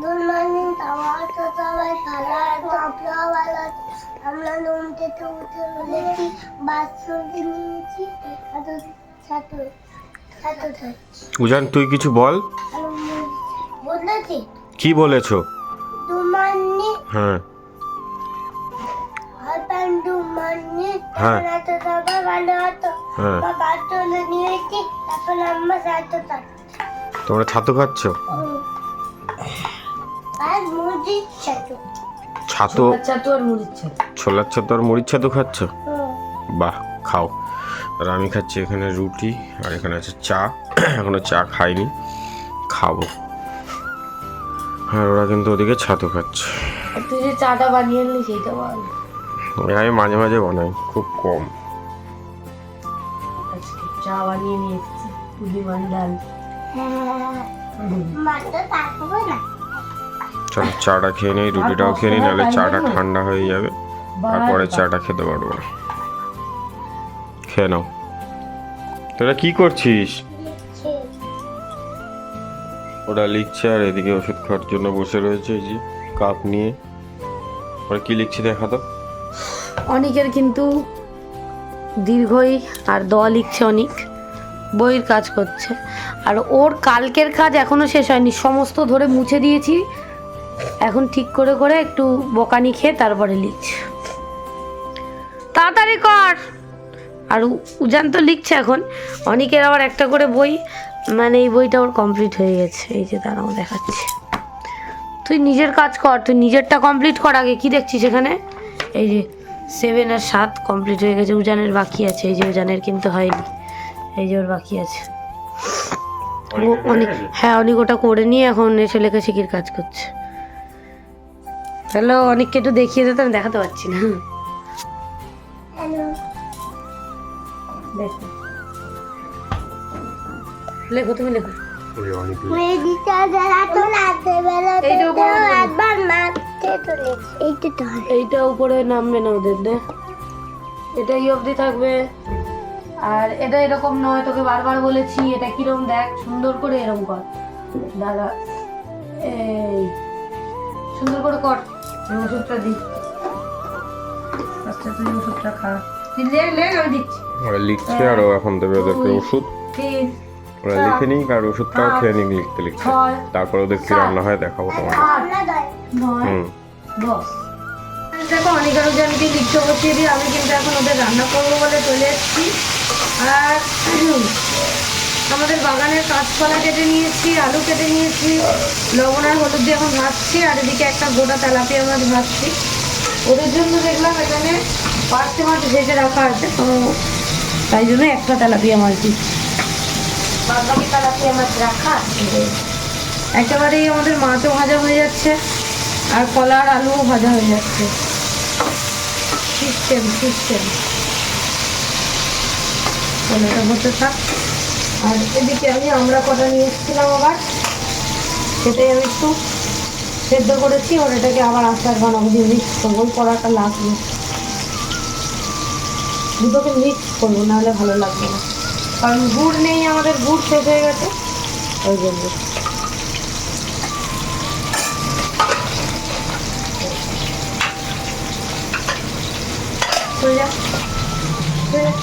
Good morning সবাই ভালো আছো আপনারা ভালো আছেন আমরা ঘুম থেকে উঠে বলেছি বাথরুম নিয়েছি এত ছাতু ছাতু উজান তুই কিছু বল। বলেছি কি বলেছো? গুড মর্নিং হ্যাঁ হাজব্যান্ড গুড মর্নিং হ্যাঁ তো সবাই ভালো আছো হ্যাঁ বাথরুম নিয়েছি তারপর আমরা ছাতু তোমরা ছাতু খাচ্ছ? আর মুড়ি ছাতু ছাতু ছাতু আর মুড়ির ছাতু। ছোলার ছাতু আর মুড়ির ছাতু খাচ্ছ? বাহ, খাও। আর আমি খাচ্ছি এখানে রুটি, আর এখানে আছে চা। এখনো চা খাইনি, খাবো। আর ওরা কিন্তু ওদিকে ছাতু খাচ্ছে। আর তুই যে চাটা বানিয়ে আনলি সেইটা বল। আমি মাঝে মাঝে বানাই, খুব কম। আজকে চা বানিয়ে নিয়ে এসেছি পুলি মান ডাল। মাটা থাকবে না চলো চাটা খেয়ে নিই, রুটিটাও খেয়ে নিই, নাহলে চাটা ঠান্ডা হয়ে যাবে, তারপরে চাটা খেতে পারবো না। খেয়ে নাও। তোরা কি করছিস? ওরা লিখছে আর এদিকে ওষুধ খাওয়ার জন্য বসে রয়েছে, এই যে কাপ নিয়ে। ওরা কি লিখছে দেখা তো। অনেকের কিন্তু দীর্ঘই আর দ লিখছে, অনেক বইয়ের কাজ করছে। আর ওর কালকের কাজ এখনো শেষ হয়নি, সমস্ত ধরে মুছে দিয়েছি, এখন ঠিক করে করে একটু বকানি খেয়ে তারপরে লিখছে। তাড়াতাড়ি কর। আর উজান তো লিখছে এখন, অনেকের আবার একটা করে বই, মানে এই বইটা ওর কমপ্লিট হয়ে গেছে। এই যে দাঁড়াও দেখাচ্ছি, তুই নিজের কাজ কর, তুই নিজেরটা কমপ্লিট কর আগে। কি দেখছিস এখানে? এই যে 7 আর 7 কমপ্লিট হয়ে গেছে, উজানের বাকি আছে। এই যে উজানের কিন্তু হয়নি, এই যে ওর বাকি আছে। ও অনেক, হ্যাঁ অনেক ওটা করে নিয়ে এখন এসে লেখাশেখির কাজ করছে। হ্যালো, অনেককে একটু দেখিয়ে দিতে, আমি দেখাতে পারছি না। হ্যালো দেখো, লেখো, তুমি লেখো। মেডিটা যারা তো রাতে বেলাতে তো একবার মারতে তো এইটা তো এইটা উপরে নামবে না ওদের, দে এটা এই অবধি থাকবে। আর এটা এরকম নয়, তোকে বারবার বলেছি এটা কিরম দেখ, সুন্দর করে এরকম কর দাদা, এই সুন্দর করে কর। এই ওষুধটা দি, আচ্ছা তুই ওষুধটা খা, তুই লেখ আমি দিচ্ছি। ওরা লিখছে আর ও এখন দেবে ওদেরকে ওষুধ। 3 ওরা লিখে নিই আর ওষুধটাও খেয়ে নিই লিখতে লিখতে। তারপর ওদের কি রান্না হয় দেখাবো তোমাকে। 9 10। দেখো অনেক আরো জনকে লিখতে বসিয়ে দিই, আমি কিন্তু এখন ওদের রান্না করবো বলে চলে এসেছি। আর আমাদের বাগানের কাঁচকলা কেটে নিয়েছি, আলু কেটে নিয়েছি, লবণ আর হলুদ দিয়ে এখন ভাজছি। আর এদিকে একটা গোটা তেলাপিয়া মাছ ভাজছি। ওদের জন্য দেখলাম এখানে পার্শে মাছ ভেজে রাখা আছে, তো তাই জন্য একটা তেলাপিয়া মাছ দিচ্ছি, বাদ বাকি তেলাপিয়া মাছ রাখা আছে। একেবারেই আমাদের মাছও ভাজা হয়ে যাচ্ছে আর কলা আর আলুও ভাজা হয়ে যাচ্ছে। সিস্টেম এটা হতে থাক। আর এদিকে আমি আমরা কটা নিয়ে এসেছিলাম, আবার সেটাই আমি একটু সেদ্ধ করেছি। ওর এটাকে আবার আচার বানাবো, দিয়ে মিক্স করবো, ওই কড়াটা লাগবে, দুটোকে মিক্স করবো, নাহলে ভালো লাগবে না। কারণ গুড় নেই আমাদের, গুড় শেষ হয়ে গেছে ওই জন্য। চলে যা, চলে যা।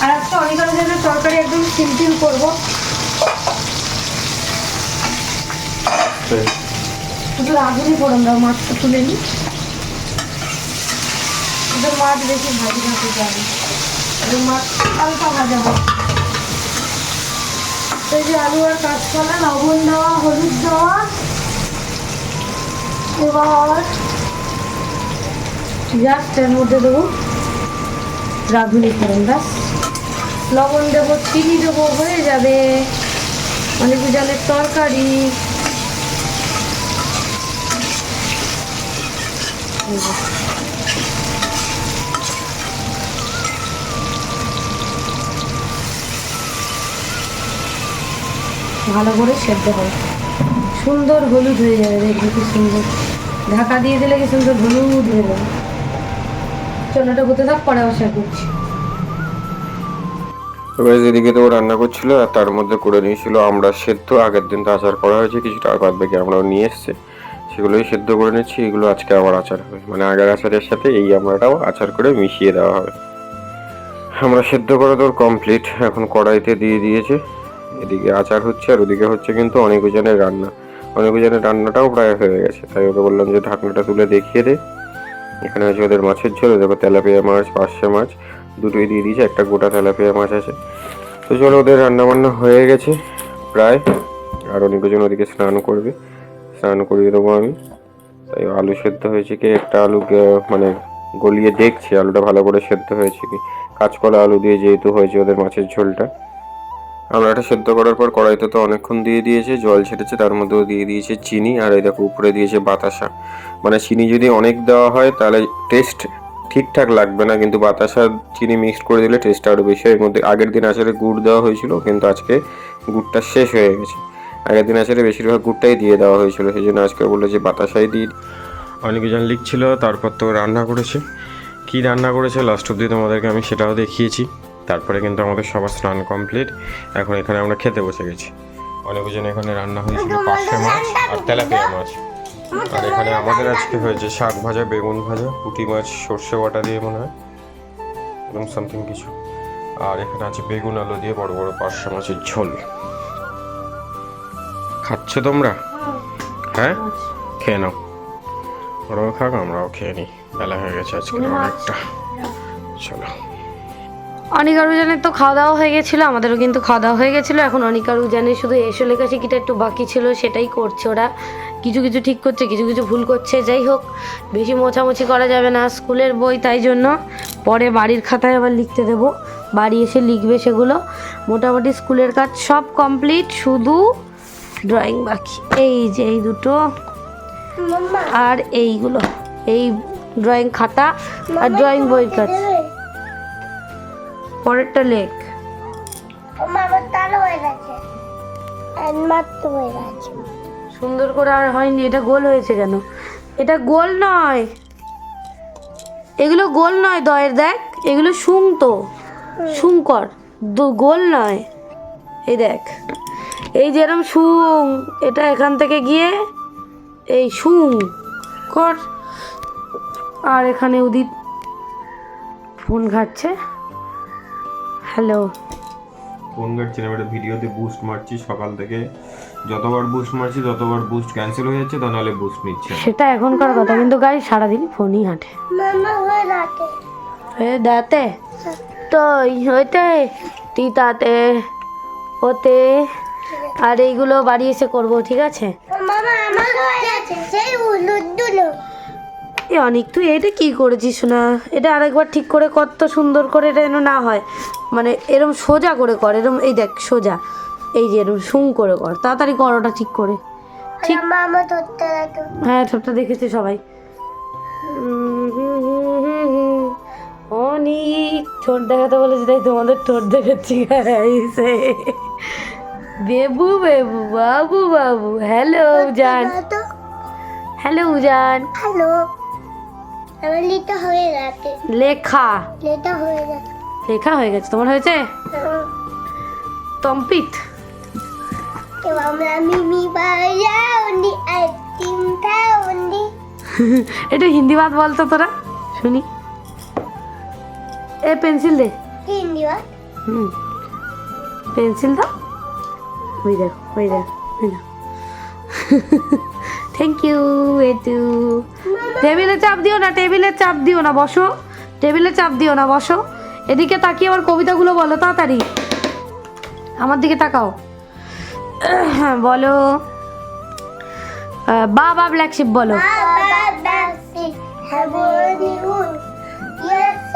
আর আজকে অনেকের জন্য তরকারি একদম সিম্পল করবো, শুধু রাঁধুনি ফোড়ন দাও, মাছটা তুলে নিই। ওদের মাছ বেশি ভাজি ভাজি যাবে, ওদের মাছ হালকা ভাজা হয়। এই যে আলু আর কাঁচকলা, লবণ দেওয়া, হলুদ দেওয়া, এবার জাস্ট এর মধ্যে দেবো রাঁধুনি ফোড়ন, ব্যাস। লবণ দেবো, চিনি দেবো, হয়ে যাবে অনেক উজানের তরকারি। ভালো করে সেদ্ধ হয়, সুন্দর হলুদ হয়ে যাবে, দেখবে কি সুন্দর। ঢাকা দিয়ে দিলে কি সুন্দর হলুদ হয়ে যাবে। চলো এটা হতে থাক, পরে আবার শেয়ার করছি। এবার এদিকে তো ও রান্না করছিল আর তার মধ্যে করে নিয়েছিল আমরা সেদ্ধ। আগের দিন তো আচার করা হয়েছে কিছুটা, আর বাদ বাকি আমরাও নিয়ে এসছে, সেগুলোই সেদ্ধ করে নিচ্ছি। এগুলো আজকে আবার আচার হবে, মানে আগের আচারের সাথে এই আমরাটাও আচার করে মিশিয়ে দেওয়া হবে। আমরা সেদ্ধ করা তোর কমপ্লিট, এখন কড়াইতে দিয়ে দিয়েছে। এদিকে আচার হচ্ছে আর ওদিকে হচ্ছে কিন্তু অনেকজনের রান্না। অনেকজনের রান্নাটাও প্রায় হয়ে গেছে, তাই ওকে বললাম যে ঢাকনাটা তুলে দেখিয়ে দে। এখানে হচ্ছে ওদের মাছের ঝোল, দেখো তেলাপিয়া মাছ, পার্শে মাছ দুটোই দিয়ে দিয়েছে, একটা গোটা তেলাপিয়া মাছ আছে। তো চলো, ওদের রান্না বান্না হয়ে গেছে প্রায়। আর অনেকজন ওদিকে স্নান করবে, স্নান করিয়ে দেবো আমি। তাই আলু সেদ্ধ হয়েছে কি, একটা আলু মানে গলিয়ে দেখছি আলুটা ভালো করে সেদ্ধ হয়েছে কি। কাঁচকলা আলু দিয়ে যেহেতু হয়েছে ওদের মাছের ঝোলটা। আমড়াটা সেদ্ধ করার পর কড়াইতে তো অনেকক্ষণ দিয়ে দিয়েছে, জল ছেড়েছে, তার মধ্যেও দিয়ে দিয়েছে চিনি। আর এই দেখো উপরে দিয়েছে বাতাসা। মানে চিনি যদি অনেক দেওয়া হয় তাহলে টেস্ট ঠিকঠাক লাগবে না, কিন্তু বাতাসা চিনি মিক্সড করে দিলে টেস্টটা আরও বেশি হয়। এর মধ্যে আগের দিন আচারে গুড় দেওয়া হয়েছিল, কিন্তু আজকে গুড়টা শেষ হয়ে গেছে। আগের দিন আচারে বেশিরভাগ গুড়টাই দিয়ে দেওয়া হয়েছিল, সেই জন্য আজকে বললো যে বাতাসাই দিই। অনেকজন লিখছিল, তারপর তো রান্না করেছে। কি রান্না করেছে লাস্ট অব্দি তোমাদেরকে আমি সেটাও দেখিয়েছি। তারপরে কিন্তু আমাদের সবার স্নান কমপ্লিট, এখন এখানে আমরা খেতে বসে গেছি। অনেকজন এখানে রান্না হয়েছিল পার্শে মাছ আর তেলাপিয়া মাছ। আর এখানে আমাদের আজকে হয়েছে শাক ভাজা, বেগুন ভাজা, পুঁটি মাছ সর্ষে বাটা দিয়ে মনে হয় এরকম সামথিং কিছু। আর এখানে আছে বেগুন আলু দিয়ে বড় বড় পার্শে মাছের ঝোল। খাচ্ছ তোমরা? হ্যাঁ, খেয়ে নাও। ওরাও খাক, আমরাও খেয়ে নিই, বেলা হয়ে গেছে আজকে অনেকটা। চলো। অনিক আর উজানের তো খাওয়া দাওয়া হয়ে গেছিলো, আমাদেরও কিন্তু খাওয়া দাওয়া হয়ে গেছিলো। এখন অনিক আর উজানের শুধু এসো লেখাশেখিটা একটু বাকি ছিল, সেটাই করছে ওরা। কিছু কিছু ঠিক করছে, কিছু কিছু ভুল করছে। যাই হোক, বেশি মোছামুছি করা যাবে না, স্কুলের বই, তাই জন্য পরে বাড়ির খাতায় আবার লিখতে দেবো, বাড়ি এসে লিখবে সেগুলো। মোটামুটি স্কুলের কাজ সব কমপ্লিট, শুধু ড্রয়িং বাকি। এই যে এই দুটো আর এইগুলো, এই ড্রয়িং খাতা আর ড্রয়িং বইয়ের কাজ। পরেরটা লেখ। সুন্দর করে আর হয়নি, এটা গোল হয়েছে কেন? এটা গোল নয়, এগুলো গোল নয় দয়ের, দেখ এগুলো শুং, তো শুং কর, গোল নয়। এই দেখ, এই যেরকম শুং, এটা এখান থেকে গিয়ে এই শুং কর। আর এখানে উদিত ফোন ঘাটছে। হ্যালো, ফোন ঘাটছি না, একটা ভিডিওতে বুস্ট মারছি সকাল থেকে। যতবার বুস্ট মারছি ততবার বুস্ট ক্যান্সেল হয়ে যাচ্ছে, তা নাহলে বুস্ট নিচ্ছে। সেটা এখনকার কথা, কিন্তু গাই সারাদিন ফোনই হাঁটে। দাঁতে তো হইতে তিতাতে ওতে, আর এইগুলো বাড়ি এসে করবো, ঠিক আছে? এ অনেক, তুই এটা কি করেছিস না? এটা আরেকবার ঠিক করে কর তো, সুন্দর করে, এটা যেন না হয়, মানে এরম সোজা করে কর, এরম এই দেখ সোজা, এই যে এরম শুং করে কর, তাড়াতাড়ি কর ওটা ঠিক করে। ঠিক, হ্যাঁ ঠোঁটটা দেখেছে সবাই। অনেক ঠোঁট দেখাতে বলেছি, তাই তোমাদের ঠোঁট দেখাচ্ছি। বেবু বেবু, বাবু বাবু। হ্যালো উজান, হ্যালো উজান। হ্যালো, লিটা হয়ে গেছে, লেখা লিটা হয়ে গেছে, লেখা হয়ে গেছে। তোমার হয়েছে? তম্পিত। এবার আমরা মিমি বাজাউনি আইসক্রিম খাওনি। এটা হিন্দি বাদ বলতো তোরা, শুনি। এ পেন্সিল দে। হিন্দি বাদ? পেন্সিল দাও। ওই দেখ, ওই দেখ, ওই দেখ। Thank you. এটু টেবিলে চাপ দিও না, টেবিলে চাপ দিও না, বসো। টেবিলে চাপ দিও না, বসো। এদিকে তাকিয়ে আমার কবিতাগুলো বলো তাড়াতাড়ি, আমার দিকে তাকাও। বলো বাবা ব্ল্যাক শিপ বলো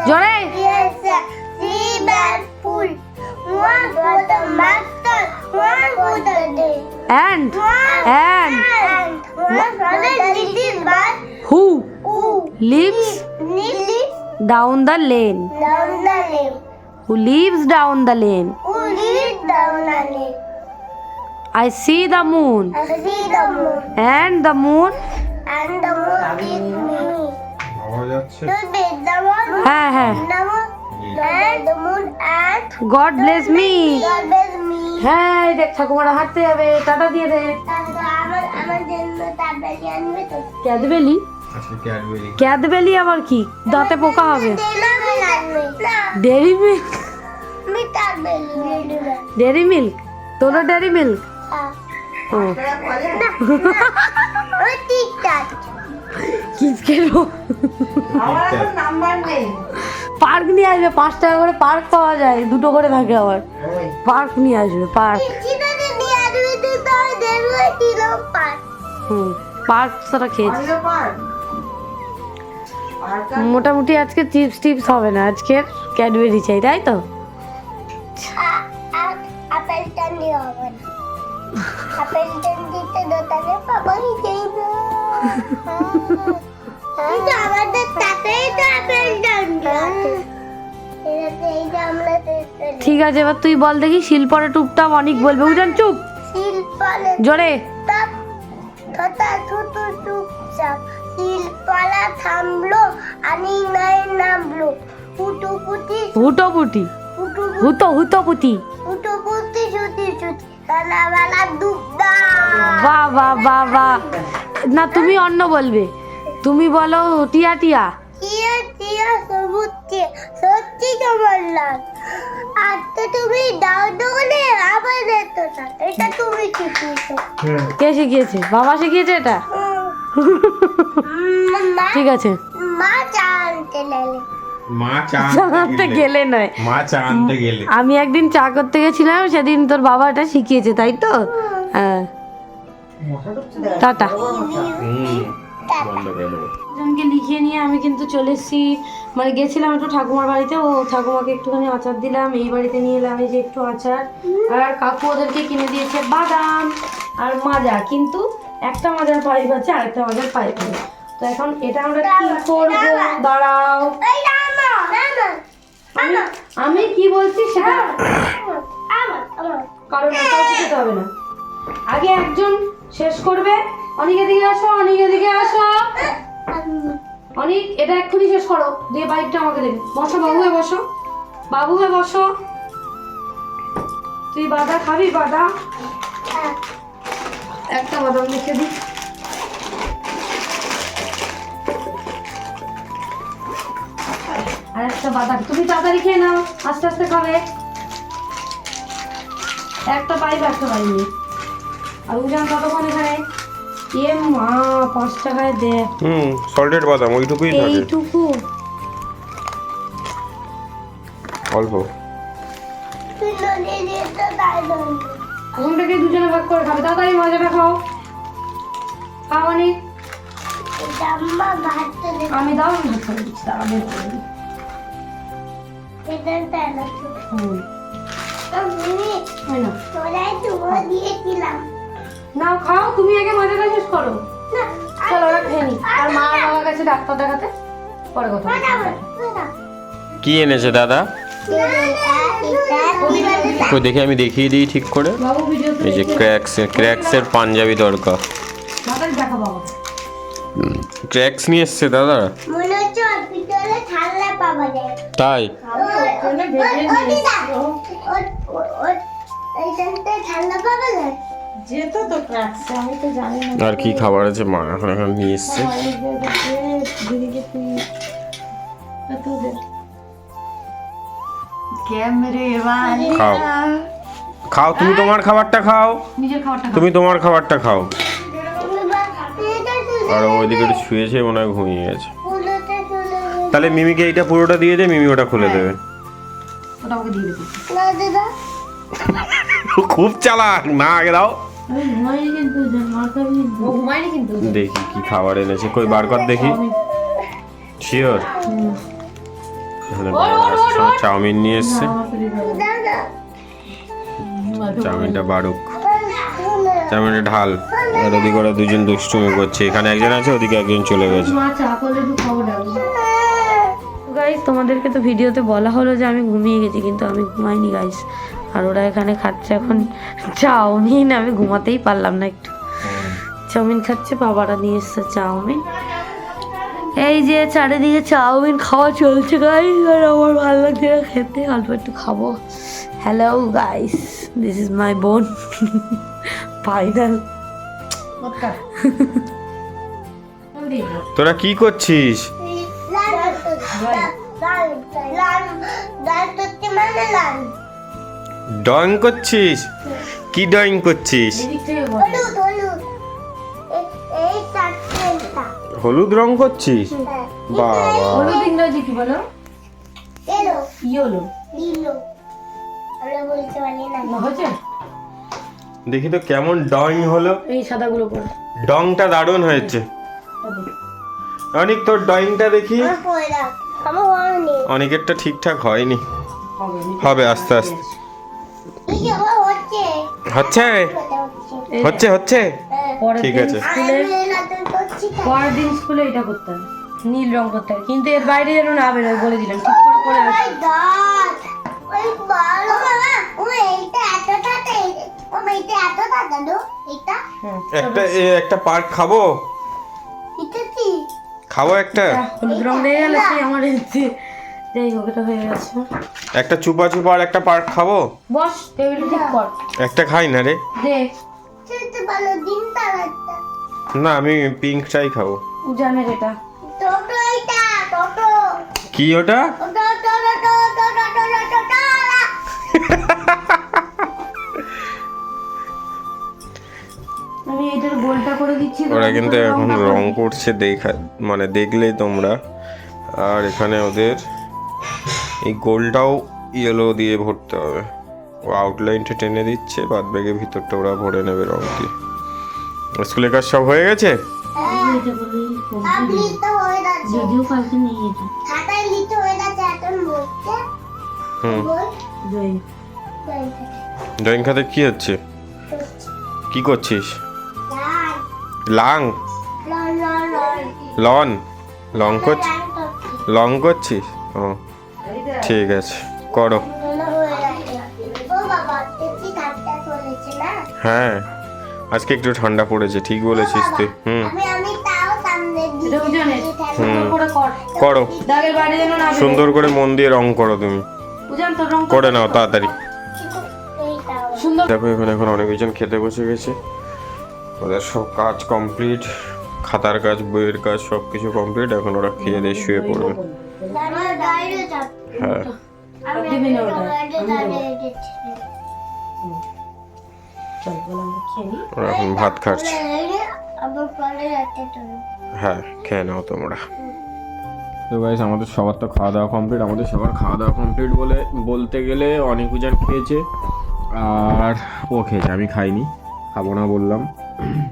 জোরে। And who lives down the lane? Who lives down the lane? I see the moon. And the moon is me. আওয়াজ যাচ্ছে। The moon হ্যাঁ god bless me. God bless me. হ্যাঁ এই দেখ ঠাকুমারা হাঁটতে যাবে, টাটা দিয়ে দে। তারপর আমার জন্য তাড়াতাড়ি আনবে তো। ক্যাদবেলি, আচ্ছা ক্যাডবেরি। ক্যাদবেলি আবার কি? দাঁতে পোকা হবে। ডেরি মিল্ক, আমি তাড়াতাড়ি আনবে। ডেরি মিল্ক, তোরও ডেরি মিল্ক। ও ওই টিকটাক। কিসকেরও পার্ক নিয়ে আসবে, 5 টাকা করে পার্ক পাওয়া যায়, 2টো করে থাকে আবার। পার্ক নিয়ে আসবে, পার্ক। চিনাতে নিয়ে আসবে তুই তো দেবে কিলো পার। পার্ক সারা খেয়েছি। মোটামুটি আজকে চিপস টিপস হবে না, আজকে ক্যাডবেরি চাই, তাই তো? আপেল টান্ডি হবে না। আপেল টান্ডিতে দোকানে পাবই যাই না। কিন্তু আমাদের তাতেই তো আপেল টান্ডি আছে। এইটা আমরা ঠিক আছে, এবার তুই বল দেখি শিলপরে টুপটাপ অনেক বলবে। উজান চুপ, শিলপালে জোরে। টপ থতা থুতু চুপচাপ শিলপালা থামলো আনি নাই নামলো পুটুপুটি হুটোপুটি, হুটোপুটি। পুটুপুটি ছুটি ছুটি তালাবালা দুবদা। বাহ বাহ বাহ বাহ। না তুমি অন্য বলবে, তুমি বলো টিয়া টিয়া। টিয়া টিয়া সবুজ টিয়া সত্যি তোমার লাগ। আর তো তুমি দাও দোকানে আবার দেখতো না, এটা তুমি শিখিয়েছো। কে শিখিয়েছে? বাবা শিখিয়েছে এটা? মা ঠিক আছে, মা জানতে লাগলে মা চা জানতে গেলে নয়, মা চা আনতে গেলে। আমি একদিন চা করতে গেছিলাম, সেদিন তোর বাবা এটা শিখিয়েছে, তাই তো? হ্যাঁ, টাটা। বন্ধ করে দেবো। জনকে লিখিয়ে নিয়ে আমি কিন্তু চলে এসেছি, মানে গেছিলাম একটু ঠাকুমার বাড়িতে, ও ঠাকুমাকে একটুখানি আচার দিলাম। এই বাড়িতে নিয়ে এলাম এই যে একটু আচার, আর কাকু ওদেরকে কিনে দিয়েছে বাদাম আর মাজা, কিন্তু একটা মাজার পাইপ আছে আর একটা মাজার পাইপ নেই। তো এখন এটা আমরা কি করবো? দাঁড়াও, এই রামা রামা আমি কি বলছি সেটা আমার কারণ খেতে হবে না। আগে একজন শেষ করবে। অনেক এদিকে আসো, অনেক এদিকে আসো। অনেক এটা এক্ষুনি শেষ করো, দিয়ে বাইকটা আমাকে দেবে। বসো বাবু হয়ে বসো, বাবু হয়ে বসো। তুই বাদা খাবি? বাদাম একটা বাদাম লিখে দি। আর একটা বাদাম তুমি তাড়াতাড়ি খেয়ে নাও, আস্তে আস্তে খাবে। একটা পাইপ একটা পাইনি। আর উজান কতক্ষণ এখানে? এ মা 5 টাকায় দে। সল্টেড বাদাম ওইটুকুই থাকে, এইটুকু অল্প। তুই নদী দিয়ে তো তাই নয় ওখান থেকে দুজনে ভাগ করে খাবে। তাড়াতাড়ি মজাটা খাও, খাও অনেক। জাম্মা ভাতটা দে আমি দাও, আমি ভাত করে দিচ্ছি, দাঁড়া বের করে দিই। এটা তাই না তো মিনি হয় না, তোরাই তোমার দিয়েছিলাম নাও খাও, তুমি আগে মজাটা শেষ করো। না চলো ওরা খেয়ে নি। আর মা বাবা কাছে ডাক্তার দেখাতে পরে কথা বলছি। কি এনেছে দাদা? কই দেখি, আমি দেখিয়ে দিই ঠিক করে। বাবু ভিডিও এই যে ক্র্যাক্সের পাঞ্জাবি তড়কা। তাড়াতাড়ি দেখা বাবা। ক্র্যাক্স নিয়ে এসছে দাদা, মনে হচ্ছে হসপিটালে ঠান্ডা পাওয়া যায় তাই? এইখানটায় ঠান্ডা পাওয়া যায় যেত তো ক্রাক্সে, আমি তো জানি না। আর কি খাবার আছে মা এখন এখন নিয়ে এসছে। খাও খাও, তুমি তোমার খাবারটা খাও, নিজের খাবারটা তুমি তোমার খাবারটা খাও। এটা আর ওইদিকে একটু শুয়েছে, মনে হয় ঘুমিয়ে গেছে। ফুলতে চলে তাহলে মিমিকে এইটা পুরোটা দিয়ে দে, মিমি ওটা খুলে দেবে। ওটা ওকে দিয়ে দেবো। না দাদা খুব চালাক, না আগে দাও। আমি ঘুমাইনি কিন্তু, মার খাবি কিন্তু। ও ঘুমাইনি কিন্তু। দেখি কি খাবার এনেছে, কই বার কর দেখি। শিওর? এখানে চাউমিন নিয়ে এসছে, দাদা চাউমিনটা বাড়ুক, চাউমিনটা ঢাল। আর ওদিকে ওরা দুজন দুষ্টুমি করছে, এখানে একজন আছে, ওদিকে একজন চলে গেছে। মা চা করলে একটু খাবো ডাকবো। গাইস তোমাদেরকে তো ভিডিওতে বলা হলো যে আমি ঘুমিয়ে গেছি, কিন্তু আমি ঘুমাইনি গাইস। আর ওরা এখানে খাচ্ছে এখন চাউমিন, আমি ঘুমাতেই পারলাম না একটু। চাউমিন খাচ্ছে, বাবারা নিয়ে এসছে চাউমিন। এই যে চারিদিকে চাউমিন খাওয়া চলছে গাইস, আর আমার ভালো লাগছে না খেতে, অল্প একটু খাবো। Hello guys, this is my বোন ফাইনাল। তোরা কি করছিস? ড্রয়িং করছিস? কি ড্রয়িং করছিস? হলুদ রং করছিস? বাবা, হলুদ ইংরেজি কি বলো? ইয়েলো। হয়েছে? দেখি তো কেমন ড্রয়িং হলো। এই সাদাগুলো করে ডংটা দারুণ হয়েছে। অনেক তোর ড্রয়িংটা দেখি। অনেকেরটা ঠিকঠাক হয়নি, হবে আস্তে আস্তে। হচ্ছে হচ্ছে হচ্ছে পরের ঠিক দিন আছে। পরের দিন স্কুলে এটা করতে হবে, নীল রং করতে হবে, কিন্তু এর বাইরে যেন না বেরোয় বলে দিলাম, ঠিক করে করে আসবে। একটা পার্ক খাবো, খাবো একটা। হলুদ রং দিয়ে গেলে সেই আমার যাই হোক, এটা হয়ে গেছে। একটা চুপা চুপা আর একটা পার্ক খাবো। বস, টেবিল ঠিক কর। একটা খাই না রে। দে, না আমি পিঙ্কটাই খাবো। উজানের এটা কি ওটা? আমি এটার গোলটা করে দিচ্ছি। ওরা কিন্তু এখন রং করছে, দেখা মানে দেখলেই তোমরা। আর এখানে ওদের এই গোলটাও ইয়েলো দিয়ে ভরতে হবে। ও আউটলাইনটা টেনে দিচ্ছে, বাদ বাকি ভিতরটা ওরা ভরে নেবে রং দিয়ে। স্কুলের কাজ সব হয়ে গেছে? যদিও কালকে নিয়ে যেতে। হুম, ড্রয়িং খাতে কি হচ্ছে? কি করছিস? লাং লন লং করছিস? লং করছিস? ও ঠিক আছে, করো। হ্যাঁ, আজকে একটু ঠান্ডা পড়েছে, ঠিক বলেছিস তুই। এটা উজানের, সুন্দর করে কর। করো, দাগের বাইরে যেন না বেরোয়। সুন্দর করে মন দিয়ে রং করো তুমি। উজান তোর রং করে নাও তাড়াতাড়ি। সুন্দর। দেখো এখানে এখন অনেকজন খেতে বসে গেছে, ওদের সব কাজ কমপ্লিট, খাতার কাজ, বইয়ের কাজ সব কিছু কমপ্লিট। এখন ওরা খেয়ে দিয়ে শুয়ে পড়বে। হ্যাঁ, দিবি না ওটা, চল বল আমরা খেয়ে নিই। ওরা এখন ভাত খাচ্ছে। হ্যাঁ, খেয়ে নাও তোমরা। তো গাইস, আমাদের সবার তো খাওয়া দাওয়া কমপ্লিট। আমাদের সবার খাওয়া দাওয়া কমপ্লিট বলতে গেলে অনেকজন খেয়েছে আর ও খেয়েছে, আমি খাইনি, খাবো না বললাম।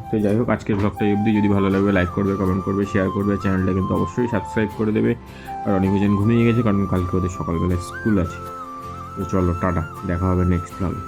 তো যাই হোক, আজকের ব্লগটা অবধি। যদি ভালো লাগবে লাইক করবে, কমেন্ট করবে, শেয়ার করবে, চ্যানেলটা কিন্তু অবশ্যই সাবস্ক্রাইব করে দেবে। আর অনেকজন ঘুমিয়ে গেছে কারণ কালকে ওদের সকালবেলা স্কুল আছে। তো চলো, টাটা, দেখা হবে নেক্সট ব্লগে।